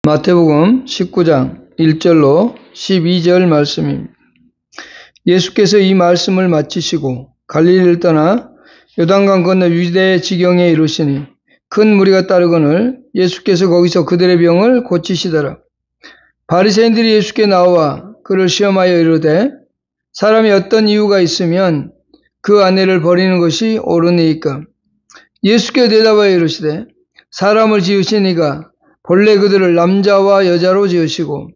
마태복음 19장 1절로 12절 말씀입니다. 예수께서 이 말씀을 마치시고 갈릴리를 떠나 요단강 건너 유대 지경에 이르시니 큰 무리가 따르거늘 예수께서 거기서 그들의 병을 고치시더라. 바리새인들이 예수께 나와 그를 시험하여 이르되 사람이 어떤 이유가 있으면 그 아내를 버리는 것이 옳으니까. 예수께 대답하여 이르시되 사람을 지으신 이가 본래 그들을 남자와 여자로 지으시고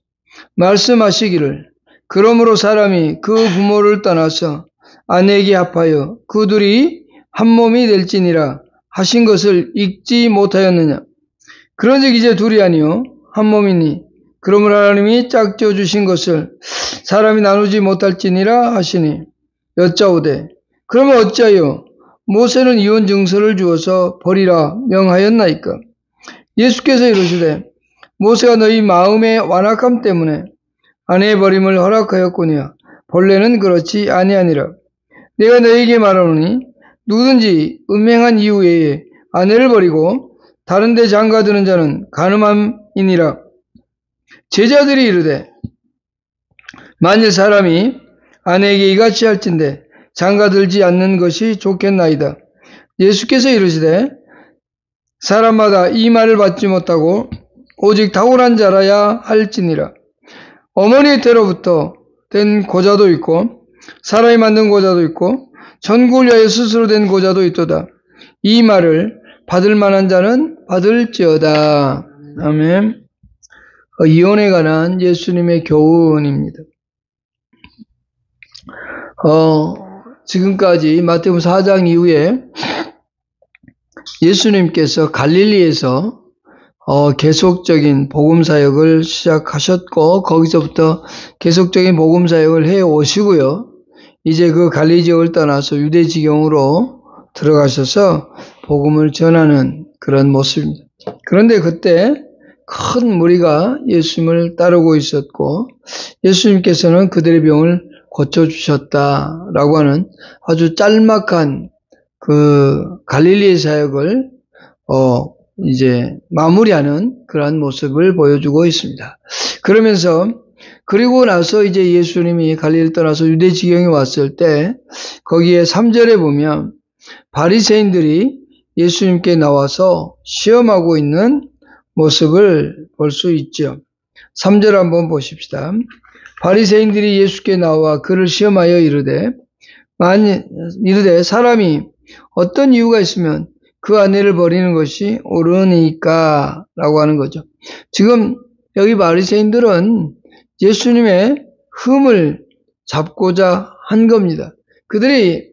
말씀하시기를 그러므로 사람이 그 부모를 떠나서 아내에게 합하여 그 둘이 한 몸이 될지니라 하신 것을 읽지 못하였느냐. 그런즉 이제 둘이 아니요 한 몸이니 그러므로 하나님이 짝지어 주신 것을 사람이 나누지 못할지니라 하시니 여짜오되 그러면 어찌하여 모세는 이혼 증서를 주어서 버리라 명하였나이까. 예수께서 이르시되 모세가 너희 마음의 완악함 때문에 아내의 버림을 허락하였거니와 본래는 그렇지 아니하니라. 내가 너희에게 말하노니 누구든지 음행한 이유 외에 아내를 버리고 다른 데 장가드는 자는 간음함이니라. 제자들이 이르되 만일 사람이 아내에게 이같이 할진대 장가들지 않는 것이 좋겠나이다. 예수께서 이르시되 사람마다 이 말을 받지 못하고 오직 탁월한 자라야 할지니라. 어머니의 태로부터 된 고자도 있고 사람이 만든 고자도 있고 전국을 위하여 스스로 된 고자도 있도다. 이 말을 받을 만한 자는 받을지어다. 아멘. 이혼에 관한 예수님의 교훈입니다. 지금까지 마태복음 4장 이후에 예수님께서 갈릴리에서 계속적인 복음사역을 시작하셨고 거기서부터 계속적인 복음사역을 해오시고요. 이제 그 갈릴리 지역을 떠나서 유대 지경으로 들어가셔서 복음을 전하는 그런 모습입니다. 그런데 그때 큰 무리가 예수님을 따르고 있었고 예수님께서는 그들의 병을 고쳐주셨다라고 하는 아주 짤막한 그 갈릴리의 사역을 이제 마무리하는 그러한 모습을 보여주고 있습니다. 그러면서 그리고 나서 이제 예수님이 갈릴리를 떠나서 유대 지경에 왔을 때 거기에 3절에 보면 바리새인들이 예수님께 나와서 시험하고 있는 모습을 볼 수 있죠. 3절 한번 보십시다. 바리새인들이 예수께 나와 그를 시험하여 이르되 사람이 어떤 이유가 있으면 그 아내를 버리는 것이 옳으니까 라고 하는 거죠. 지금 여기 바리새인들은 예수님의 흠을 잡고자 한 겁니다. 그들이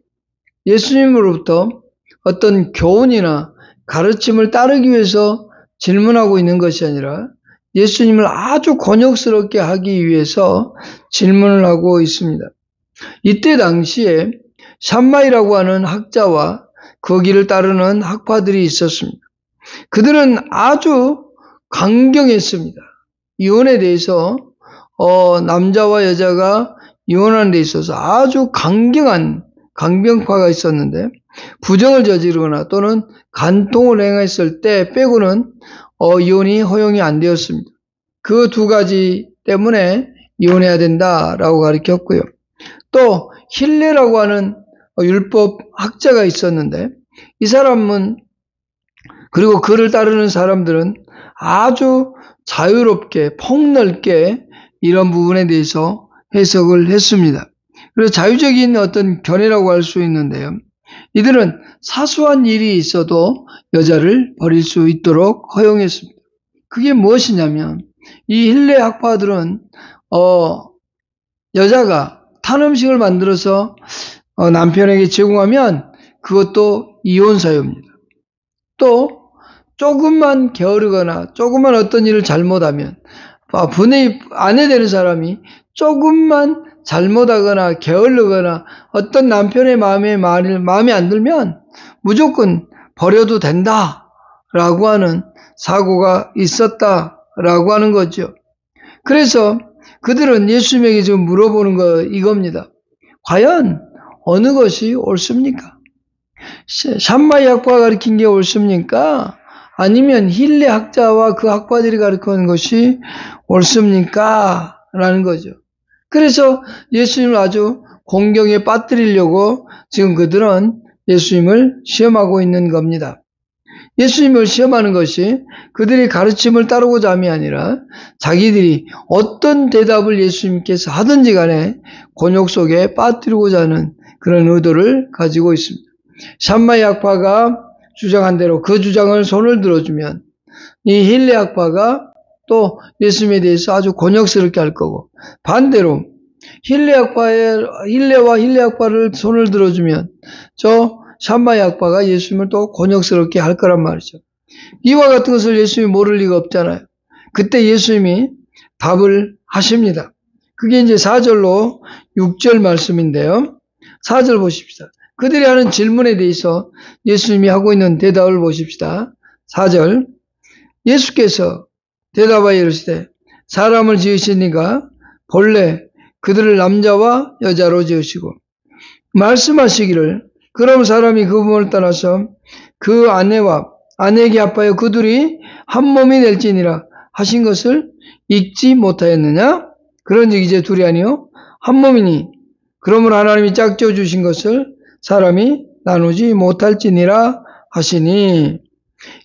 예수님으로부터 어떤 교훈이나 가르침을 따르기 위해서 질문하고 있는 것이 아니라 예수님을 아주 곤욕스럽게 하기 위해서 질문을 하고 있습니다. 이때 당시에 샴마이라고 하는 학자와 거기를 따르는 학파들이 있었습니다. 그들은 아주 강경했습니다. 이혼에 대해서 남자와 여자가 이혼하는 데 있어서 아주 강경한 강경파가 있었는데 부정을 저지르거나 또는 간통을 행했을 때 빼고는 이혼이 허용이 안 되었습니다. 그 두 가지 때문에 이혼해야 된다라고 가르쳤고요. 또 힐레라고 하는 율법 학자가 있었는데 이 사람은 그리고 그를 따르는 사람들은 아주 자유롭게 폭넓게 이런 부분에 대해서 해석을 했습니다. 그래서 자유적인 어떤 견해라고 할 수 있는데요. 이들은 사소한 일이 있어도 여자를 버릴 수 있도록 허용했습니다. 그게 무엇이냐면 이 힐레 학파들은 여자가 탄 음식을 만들어서 남편에게 제공하면 그것도 이혼 사유입니다. 또 조금만 게으르거나 조금만 어떤 일을 잘못하면 아내 되는 사람이 조금만 잘못하거나 게을르거나 어떤 남편의 마음에 안 들면 무조건 버려도 된다라고 하는 사고가 있었다라고 하는 거죠. 그래서 그들은 예수님에게 지금 물어보는 거 이겁니다. 과연 어느 것이 옳습니까? 샴마이 학파가 가르친 게 옳습니까? 아니면 힐레 학자와 그 학파들이 가르치는 것이 옳습니까? 라는 거죠. 그래서 예수님을 아주 공경에 빠뜨리려고 지금 그들은 예수님을 시험하고 있는 겁니다. 예수님을 시험하는 것이 그들이 가르침을 따르고자 함이 아니라 자기들이 어떤 대답을 예수님께서 하든지 간에 곤욕 속에 빠뜨리고자 하는 그런 의도를 가지고 있습니다. 샴마이 학파가 주장한 대로 그 주장을 손을 들어주면 이 힐레 학파가 또 예수님에 대해서 아주 곤욕스럽게 할 거고, 반대로 힐레와 힐레 학파를 손을 들어주면 저 샴마이 학파가 예수님을 또 곤욕스럽게 할 거란 말이죠. 이와 같은 것을 예수님이 모를 리가 없잖아요. 그때 예수님이 답을 하십니다. 그게 이제 4절로 6절 말씀인데요. 4절 보십시다. 그들이 하는 질문에 대해서 예수님이 하고 있는 대답을 보십시다. 4절. 예수께서 대답하여 이르시되 사람을 지으시니가 본래 그들을 남자와 여자로 지으시고 말씀하시기를 그럼 사람이 그 부모를 떠나서 그 아내와 아내에게 합하여 그 둘이 한 몸이 될지니라 하신 것을 읽지 못하였느냐? 그런즉 이제 둘이 아니요 한 몸이니 그러므로 하나님이 짝지어 주신 것을 사람이 나누지 못할지니라 하시니,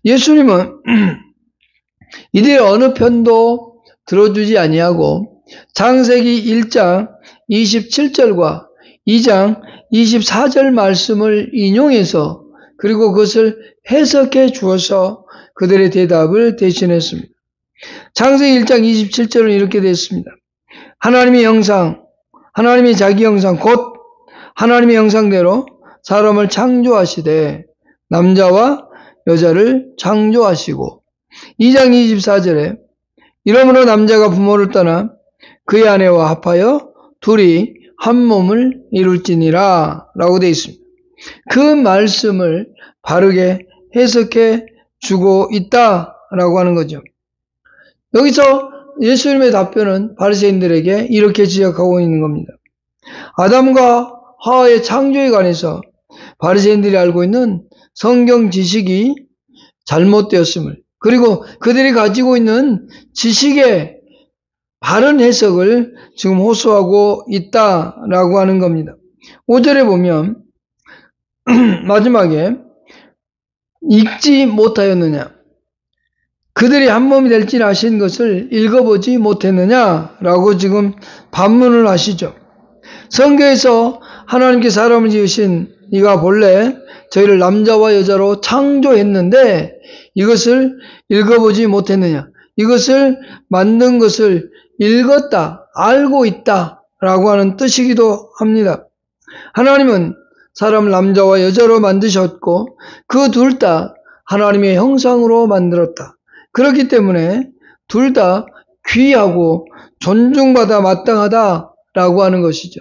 예수님은 이들의 어느 편도 들어주지 아니하고 창세기 1장 27절과 2장 24절 말씀을 인용해서 그리고 그것을 해석해 주어서 그들의 대답을 대신했습니다. 창세기 1장 27절은 이렇게 되어 있습니다. 하나님의 형상, 하나님의 자기 형상 곧 하나님의 형상대로 사람을 창조하시되 남자와 여자를 창조하시고, 2장 24절에 이러므로 남자가 부모를 떠나 그의 아내와 합하여 둘이 한 몸을 이룰지니라 라고 되어 있습니다. 그 말씀을 바르게 해석해 주고 있다라고 하는 거죠. 여기서 예수님의 답변은 바리새인들에게 이렇게 지적하고 있는 겁니다. 아담과 하와의 창조에 관해서 바리새인들이 알고 있는 성경 지식이 잘못되었음을, 그리고 그들이 가지고 있는 지식의 바른 해석을 지금 호소하고 있다라고 하는 겁니다. 5절에 보면 마지막에 읽지 못하였느냐, 그들이 한 몸이 될지 아신 것을 읽어보지 못했느냐라고 지금 반문을 하시죠. 성경에서 하나님께 사람을 지으신 이가 본래 저희를 남자와 여자로 창조했는데 이것을 읽어보지 못했느냐, 이것을 만든 것을 읽었다, 알고 있다 라고 하는 뜻이기도 합니다. 하나님은 사람을 남자와 여자로 만드셨고 그 둘 다 하나님의 형상으로 만들었다. 그렇기 때문에 둘 다 귀하고 존중받아 마땅하다라고 하는 것이죠.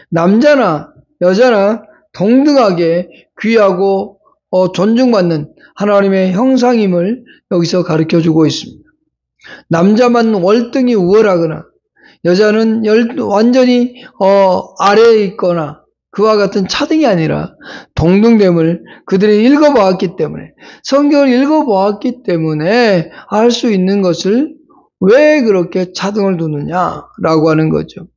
남자나 여자나 동등하게 귀하고 존중받는 하나님의 형상임을 여기서 가르쳐주고 있습니다. 남자만 월등히 우월하거나 여자는 완전히 아래에 있거나 그와 같은 차등이 아니라 동등됨을 그들이 읽어보았기 때문에, 성경을 읽어보았기 때문에 알 수 있는 것을 왜 그렇게 차등을 두느냐라고 하는 거죠.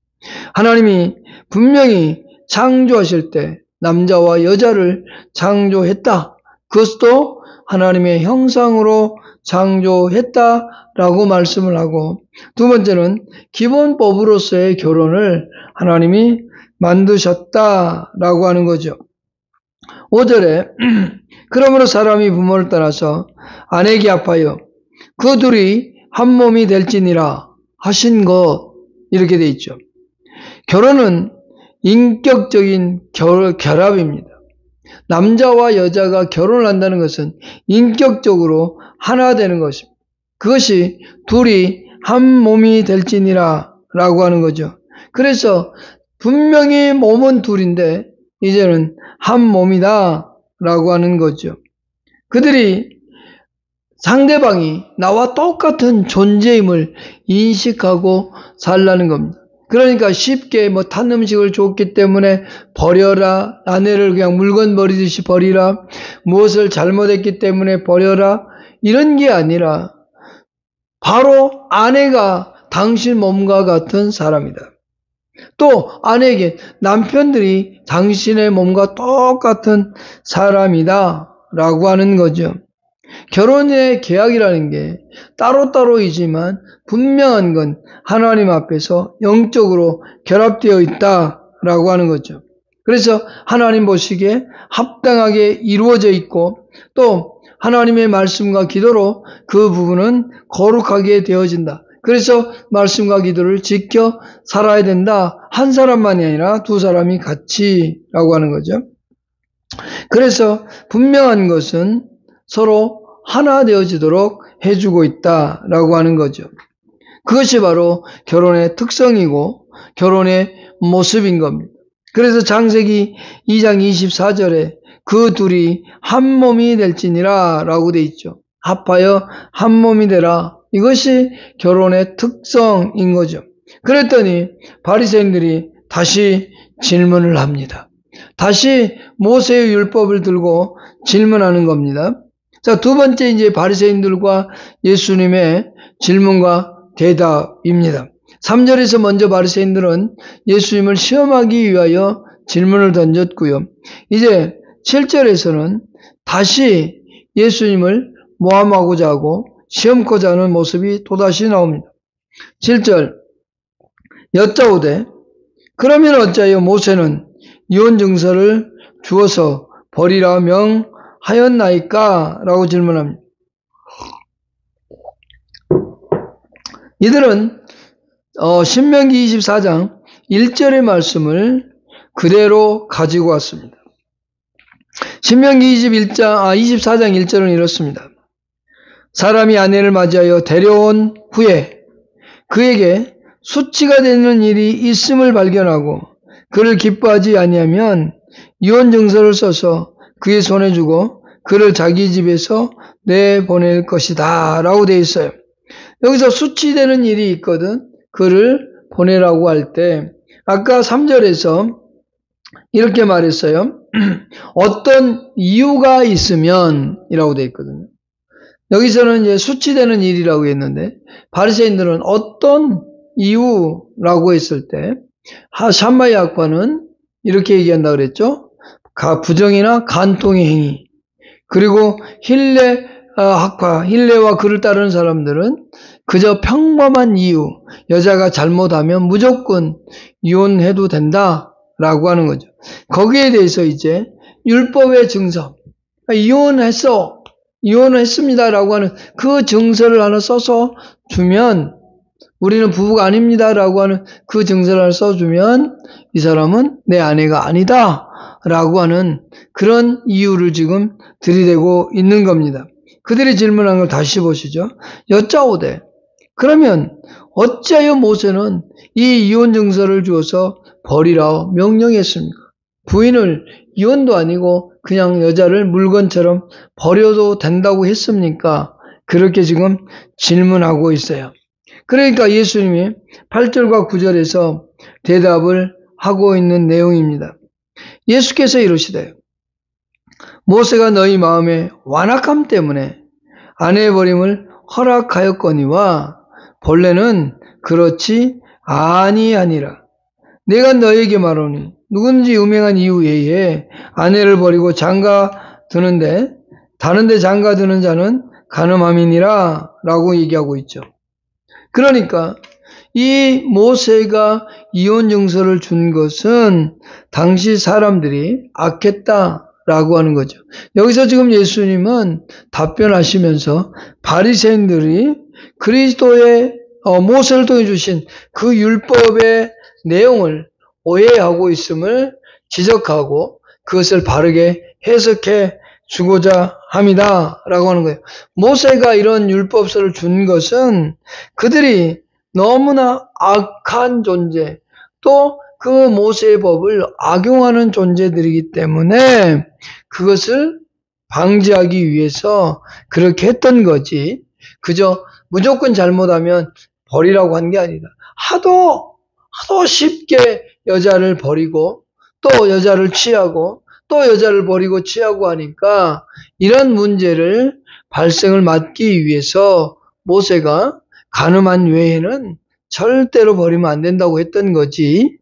하나님이 분명히 창조하실 때 남자와 여자를 창조했다. 그것도 하나님의 형상으로 창조했다라고 말씀을 하고, 두 번째는 기본법으로서의 결혼을 하나님이 만드셨다라고 하는 거죠. 5절에 그러므로 사람이 부모를 떠나서 아내에게 합하여 그 둘이 한 몸이 될지니라 하신 것, 이렇게 돼 있죠. 결혼은 인격적인 결합입니다. 남자와 여자가 결혼을 한다는 것은 인격적으로 하나 되는 것입니다. 그것이 둘이 한 몸이 될지니라 라고 하는 거죠. 그래서 분명히 몸은 둘인데 이제는 한 몸이다 라고 하는 거죠. 그들이 상대방이 나와 똑같은 존재임을 인식하고 살라는 겁니다. 그러니까 쉽게 탄 음식을 줬기 때문에 버려라, 아내를 그냥 물건 버리듯이 버리라, 무엇을 잘못했기 때문에 버려라, 이런 게 아니라 바로 아내가 당신 몸과 같은 사람이다. 또 아내에게 남편들이 당신의 몸과 똑같은 사람이다 라고 하는 거죠. 결혼의 계약이라는 게 따로따로이지만 분명한 건 하나님 앞에서 영적으로 결합되어 있다라고 하는 거죠. 그래서 하나님 보시기에 합당하게 이루어져 있고 또 하나님의 말씀과 기도로 그 부분은 거룩하게 되어진다. 그래서 말씀과 기도를 지켜 살아야 된다. 한 사람만이 아니라 두 사람이 같이라고 하는 거죠. 그래서 분명한 것은 서로 하나 되어지도록 해주고 있다라고 하는 거죠. 그것이 바로 결혼의 특성이고 결혼의 모습인 겁니다. 그래서 창세기 2장 24절에 그 둘이 한 몸이 될지니라 라고 돼 있죠. 합하여 한 몸이 되라. 이것이 결혼의 특성인 거죠. 그랬더니 바리새인들이 다시 질문을 합니다. 다시 모세의 율법을 들고 질문하는 겁니다. 자, 두 번째 이제 바리새인들과 예수님의 질문과 대답입니다. 3절에서 먼저 바리새인들은 예수님을 시험하기 위하여 질문을 던졌고요. 이제 7절에서는 다시 예수님을 모함하고자 하고 시험코자 하는 모습이 또다시 나옵니다. 7절 여짜오되 그러면 어찌하여 모세는 이혼 증서를 주어서 버리라 명하였나이까? 라고 질문합니다. 이들은 신명기 24장 1절의 말씀을 그대로 가지고 왔습니다. 신명기 24장 1절은 이렇습니다. 사람이 아내를 맞이하여 데려온 후에 그에게 수치가 되는 일이 있음을 발견하고 그를 기뻐하지 아니하면 이혼 증서를 써서 그의 손에 주고 그를 자기 집에서 내보낼 것이다 라고 되어 있어요. 여기서 수치되는 일이 있거든 그를 보내라고 할 때 아까 3절에서 이렇게 말했어요. 어떤 이유가 있으면 이라고 되어 있거든요. 여기서는 이제 수치되는 일이라고 했는데 바리새인들은 어떤 이유라고 했을 때 샴마이 학파는 이렇게 얘기한다 그랬죠. 부정이나 간통의 행위. 그리고 힐레 학파, 힐레와 그를 따르는 사람들은 그저 평범한 이유, 여자가 잘못하면 무조건 이혼해도 된다라고 하는 거죠. 거기에 대해서 이제 율법의 증서, 이혼했습니다라고 하는 그 증서를 하나 써서 주면 우리는 부부가 아닙니다라고 하는 그 증서를 하나 써주면 이 사람은 내 아내가 아니다라고 하는 그런 이유를 지금 들이대고 있는 겁니다. 그들이 질문한 걸 다시 보시죠. 여짜오되 그러면 어찌하여 모세는 이 이혼 증서를 주어서 버리라 명령했습니까? 부인을 이혼도 아니고 그냥 여자를 물건처럼 버려도 된다고 했습니까? 그렇게 지금 질문하고 있어요. 그러니까 예수님이 8절과 9절에서 대답을 하고 있는 내용입니다. 예수께서 이르시되 모세가 너희 마음의 완악함 때문에 아내 버림을 허락하였거니와 본래는 그렇지 아니하니라. 내가 너에게 말하노니 누구든지 음행한 이후 외에 아내를 버리고 장가 드는데 다른데 장가 드는 자는 간음함이니라 라고 얘기하고 있죠. 그러니까 이 모세가 이혼 증서를 준 것은 당시 사람들이 악했다라고 하는 거죠. 여기서 지금 예수님은 답변하시면서 바리새인들이 그리스도의 모세를 통해 주신 그 율법의 내용을 오해하고 있음을 지적하고 그것을 바르게 해석해 주고자 합니다. 라고 하는 거예요. 모세가 이런 율법서를 준 것은 그들이 너무나 악한 존재, 또 그 모세의 법을 악용하는 존재들이기 때문에 그것을 방지하기 위해서 그렇게 했던 거지. 그저 무조건 잘못하면 버리라고 한 게 아니다. 하도 쉽게 여자를 버리고 또 여자를 취하고 또 여자를 버리고 취하고 하니까 이런 문제를 발생을 막기 위해서 모세가 간음한 외에는 절대로 버리면 안 된다고 했던 거지,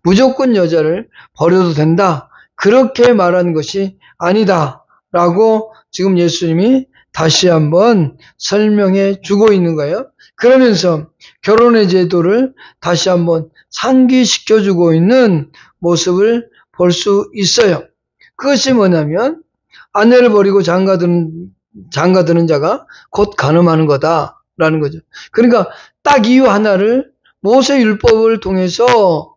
무조건 여자를 버려도 된다, 그렇게 말한 것이 아니다 라고 지금 예수님이 다시 한번 설명해 주고 있는 거예요. 그러면서 결혼의 제도를 다시 한번 상기시켜 주고 있는 모습을 볼 수 있어요. 그것이 뭐냐면 아내를 버리고 장가드는 자가 곧 간음하는 거다라는 거죠. 그러니까 딱 이유 하나를 모세 율법을 통해서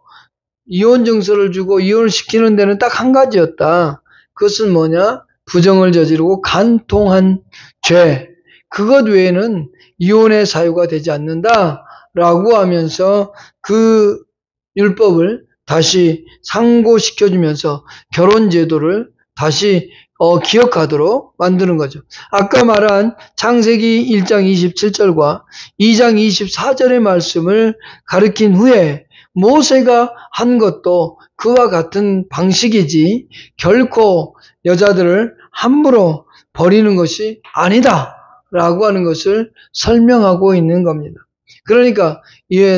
이혼 증서를 주고 이혼을 시키는 데는 딱 한 가지였다. 그것은 뭐냐? 부정을 저지르고 간통한 죄. 그것 외에는 이혼의 사유가 되지 않는다라고 하면서 그 율법을 다시 상고시켜주면서 결혼 제도를 다시 기억하도록 만드는 거죠. 아까 말한 창세기 1장 27절과 2장 24절의 말씀을 가리킨 후에 모세가 한 것도 그와 같은 방식이지 결코 여자들을 함부로 버리는 것이 아니다 라고 하는 것을 설명하고 있는 겁니다. 그러니까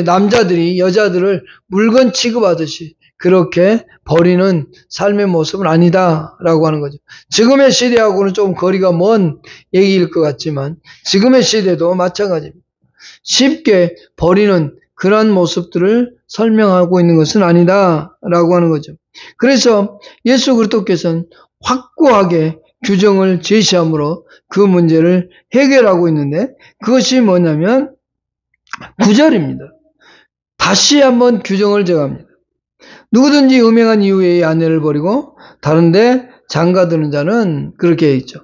남자들이 여자들을 물건 취급하듯이 그렇게 버리는 삶의 모습은 아니다라고 하는 거죠. 지금의 시대하고는 좀 거리가 먼 얘기일 것 같지만 지금의 시대도 마찬가지입니다. 쉽게 버리는 그런 모습들을 설명하고 있는 것은 아니다라고 하는 거죠. 그래서 예수 그리스도께서는 확고하게 규정을 제시함으로 그 문제를 해결하고 있는데 그것이 뭐냐면 9절입니다. 다시 한번 규정을 정합니다. 누구든지 음행한 이후에 아내를 버리고 다른데 장가드는 자는 그렇게 있죠.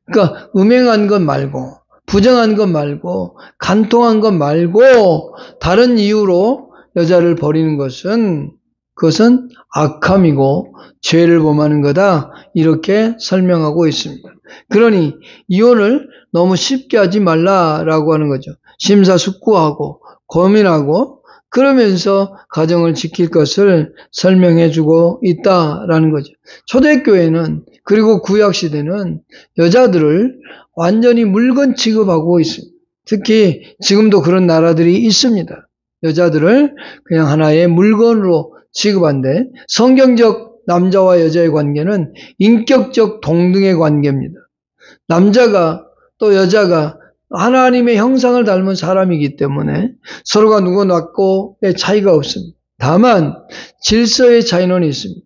그러니까 음행한 것 말고 부정한 것 말고 간통한 것 말고 다른 이유로 여자를 버리는 것은 그것은 악함이고 죄를 범하는 거다 이렇게 설명하고 있습니다. 그러니 이혼을 너무 쉽게 하지 말라라고 하는 거죠. 심사숙고하고 고민하고 그러면서 가정을 지킬 것을 설명해주고 있다라는 거죠. 초대교회는 그리고 구약시대는 여자들을 완전히 물건 취급하고 있습니다. 특히 지금도 그런 나라들이 있습니다. 여자들을 그냥 하나의 물건으로 취급한데 성경적 남자와 여자의 관계는 인격적 동등의 관계입니다. 남자가 또 여자가 하나님의 형상을 닮은 사람이기 때문에 서로가 누구 낫고의 차이가 없습니다. 다만 질서의 차이는 있습니다.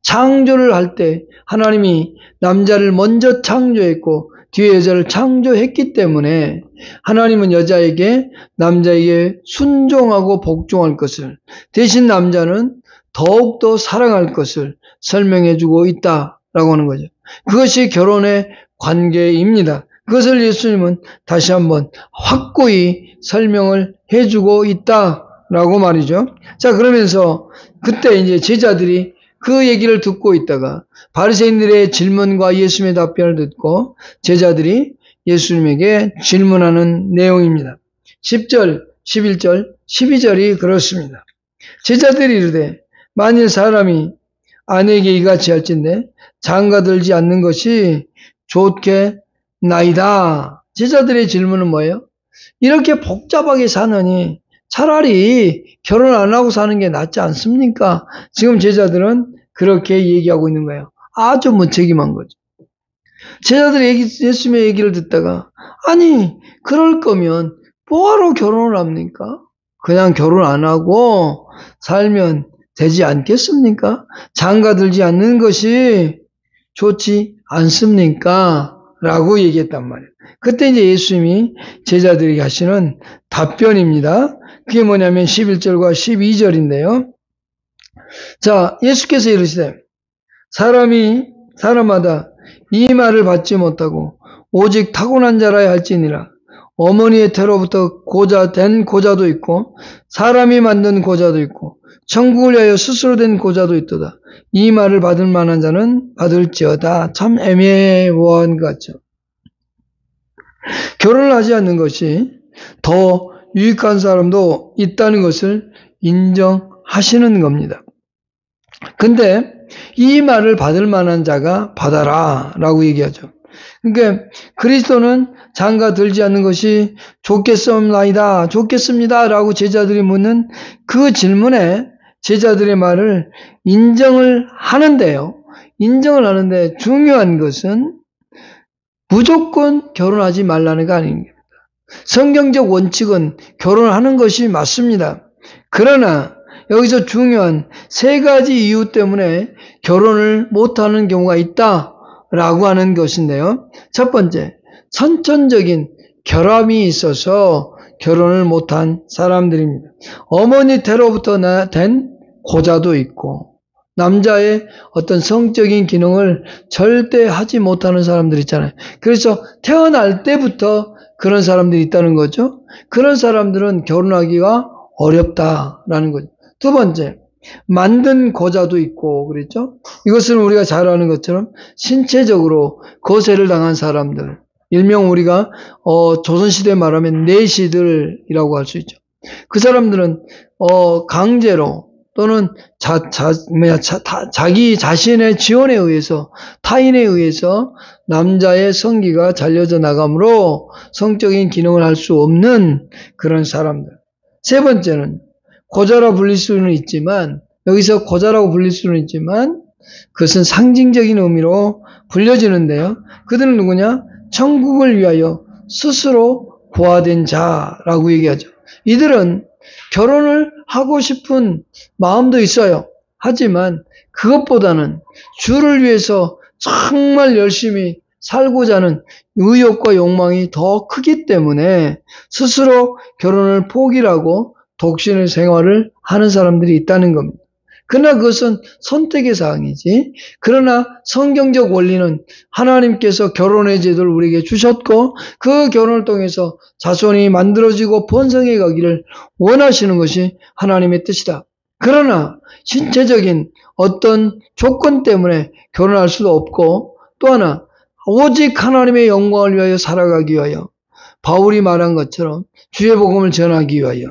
창조를 할 때 하나님이 남자를 먼저 창조했고 뒤에 여자를 창조했기 때문에 하나님은 여자에게 남자에게 순종하고 복종할 것을 대신 남자는 더욱더 사랑할 것을 설명해주고 있다라고 하는 거죠. 그것이 결혼의 관계입니다. 그것을 예수님은 다시 한번 확고히 설명을 해주고 있다라고 말이죠. 자, 그러면서 그때 이제 제자들이 그 얘기를 듣고 있다가 바리새인들의 질문과 예수님의 답변을 듣고 제자들이 예수님에게 질문하는 내용입니다. 10절, 11절, 12절이 그렇습니다. 제자들이 이르되 만일 사람이 아내에게 이같이 할진대 장가들지 않는 것이 좋겠나이다. 제자들의 질문은 뭐예요? 이렇게 복잡하게 사느니 차라리 결혼 안 하고 사는 게 낫지 않습니까? 지금 제자들은 그렇게 얘기하고 있는 거예요. 아주 무책임한 거죠. 제자들이 예수님의 얘기를 듣다가 아니 그럴 거면 뭐하러 결혼을 합니까? 그냥 결혼 안 하고 살면 되지 않겠습니까? 장가들지 않는 것이 좋지 않습니까? 라고 얘기했단 말이에요. 그때 이제 예수님이 제자들에게 하시는 답변입니다. 그게 뭐냐면 11절과 12절인데요. 자, 예수께서 이르시되 사람마다 이 말을 받지 못하고 오직 타고난 자라야 할지니라. 어머니의 태로부터 된 고자도 있고 사람이 만든 고자도 있고 천국을 위하여 스스로 된 고자도 있도다. 이 말을 받을 만한 자는 받을지어다. 참 애매모호한 것 같죠. 결혼을 하지 않는 것이 더 유익한 사람도 있다는 것을 인정하시는 겁니다. 근데 이 말을 받을 만한 자가 받아라 라고 얘기하죠. 그러니까 그리스도는 장가 들지 않는 것이 좋겠습니다 라고 제자들이 묻는 그 질문에 제자들의 말을 인정을 하는데요. 인정을 하는데 중요한 것은 무조건 결혼하지 말라는 거 아닙니다. 성경적 원칙은 결혼하는 것이 맞습니다. 그러나 여기서 중요한 세 가지 이유 때문에 결혼을 못하는 경우가 있다라고 하는 것인데요. 첫 번째, 선천적인 결함이 있어서 결혼을 못한 사람들입니다. 어머니 태로부터 된 고자도 있고 남자의 어떤 성적인 기능을 절대 하지 못하는 사람들 있잖아요. 그래서 태어날 때부터 그런 사람들이 있다는 거죠. 그런 사람들은 결혼하기가 어렵다라는 거죠. 두 번째, 만든 고자도 있고 그랬죠. 이것은 우리가 잘 아는 것처럼 신체적으로 거세를 당한 사람들, 일명 우리가 조선시대 말하면 내시들이라고 할 수 있죠. 그 사람들은 강제로 또는 자기 자신의 지원에 의해서 타인에 의해서 남자의 성기가 잘려져 나가므로 성적인 기능을 할 수 없는 그런 사람들. 세 번째는 고자라 불릴 수는 있지만 여기서 고자라고 불릴 수는 있지만 그것은 상징적인 의미로 불려지는데요. 그들은 누구냐? 천국을 위하여 스스로 부화된 자라고 얘기하죠. 이들은 결혼을 하고 싶은 마음도 있어요. 하지만 그것보다는 주를 위해서 정말 열심히 살고자 하는 의욕과 욕망이 더 크기 때문에 스스로 결혼을 포기하고 독신의 생활을 하는 사람들이 있다는 겁니다. 그러나 그것은 선택의 사항이지. 그러나 성경적 원리는 하나님께서 결혼의 제도를 우리에게 주셨고 그 결혼을 통해서 자손이 만들어지고 번성해 가기를 원하시는 것이 하나님의 뜻이다. 그러나 신체적인 어떤 조건 때문에 결혼할 수도 없고 또 하나 오직 하나님의 영광을 위하여 살아가기 위하여 바울이 말한 것처럼 주의 복음을 전하기 위하여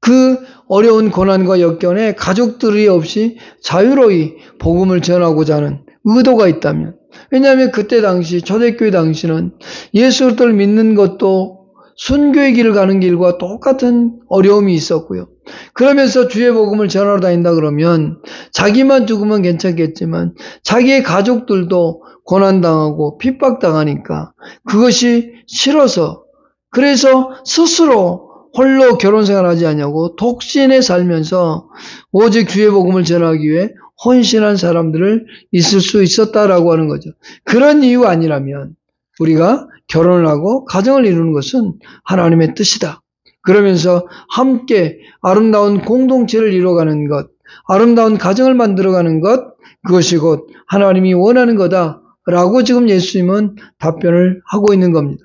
그 어려운 고난과 역경에 가족들이 없이 자유로이 복음을 전하고자 하는 의도가 있다면, 왜냐하면 그때 당시 초대교회 당시는 예수 그리스도를 믿는 것도 순교의 길을 가는 길과 똑같은 어려움이 있었고요. 그러면서 주의 복음을 전하러 다닌다 그러면 자기만 죽으면 괜찮겠지만 자기의 가족들도 고난당하고 핍박당하니까 그것이 싫어서 그래서 스스로 홀로 결혼생활하지 않냐고 독신에 살면서 오직 주의 복음을 전하기 위해 헌신한 사람들을 있을 수 있었다라고 하는 거죠. 그런 이유가 아니라면 우리가 결혼을 하고 가정을 이루는 것은 하나님의 뜻이다. 그러면서 함께 아름다운 공동체를 이루어가는 것, 아름다운 가정을 만들어가는 것, 그것이 곧 하나님이 원하는 거다라고 지금 예수님은 답변을 하고 있는 겁니다.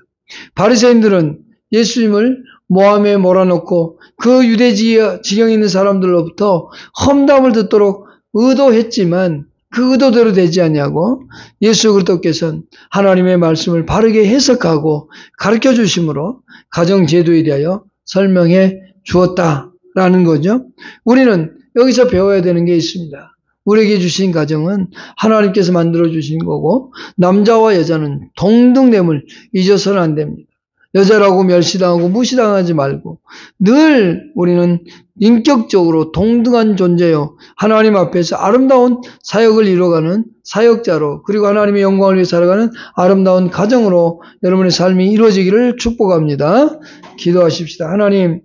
바리새인들은 예수님을 모함에 몰아넣고 그 유대 지경에 있는 사람들로부터 험담을 듣도록 의도했지만 그 의도대로 되지 않냐고 예수 그리스도께서는 하나님의 말씀을 바르게 해석하고 가르쳐 주심으로 가정 제도에 대하여 설명해 주었다라는 거죠. 우리는 여기서 배워야 되는 게 있습니다. 우리에게 주신 가정은 하나님께서 만들어 주신 거고 남자와 여자는 동등됨을 잊어서는 안 됩니다. 여자라고 멸시당하고 무시당하지 말고 늘 우리는 인격적으로 동등한 존재요. 하나님 앞에서 아름다운 사역을 이루어가는 사역자로 그리고 하나님의 영광을 위해 살아가는 아름다운 가정으로 여러분의 삶이 이루어지기를 축복합니다. 기도하십시다. 하나님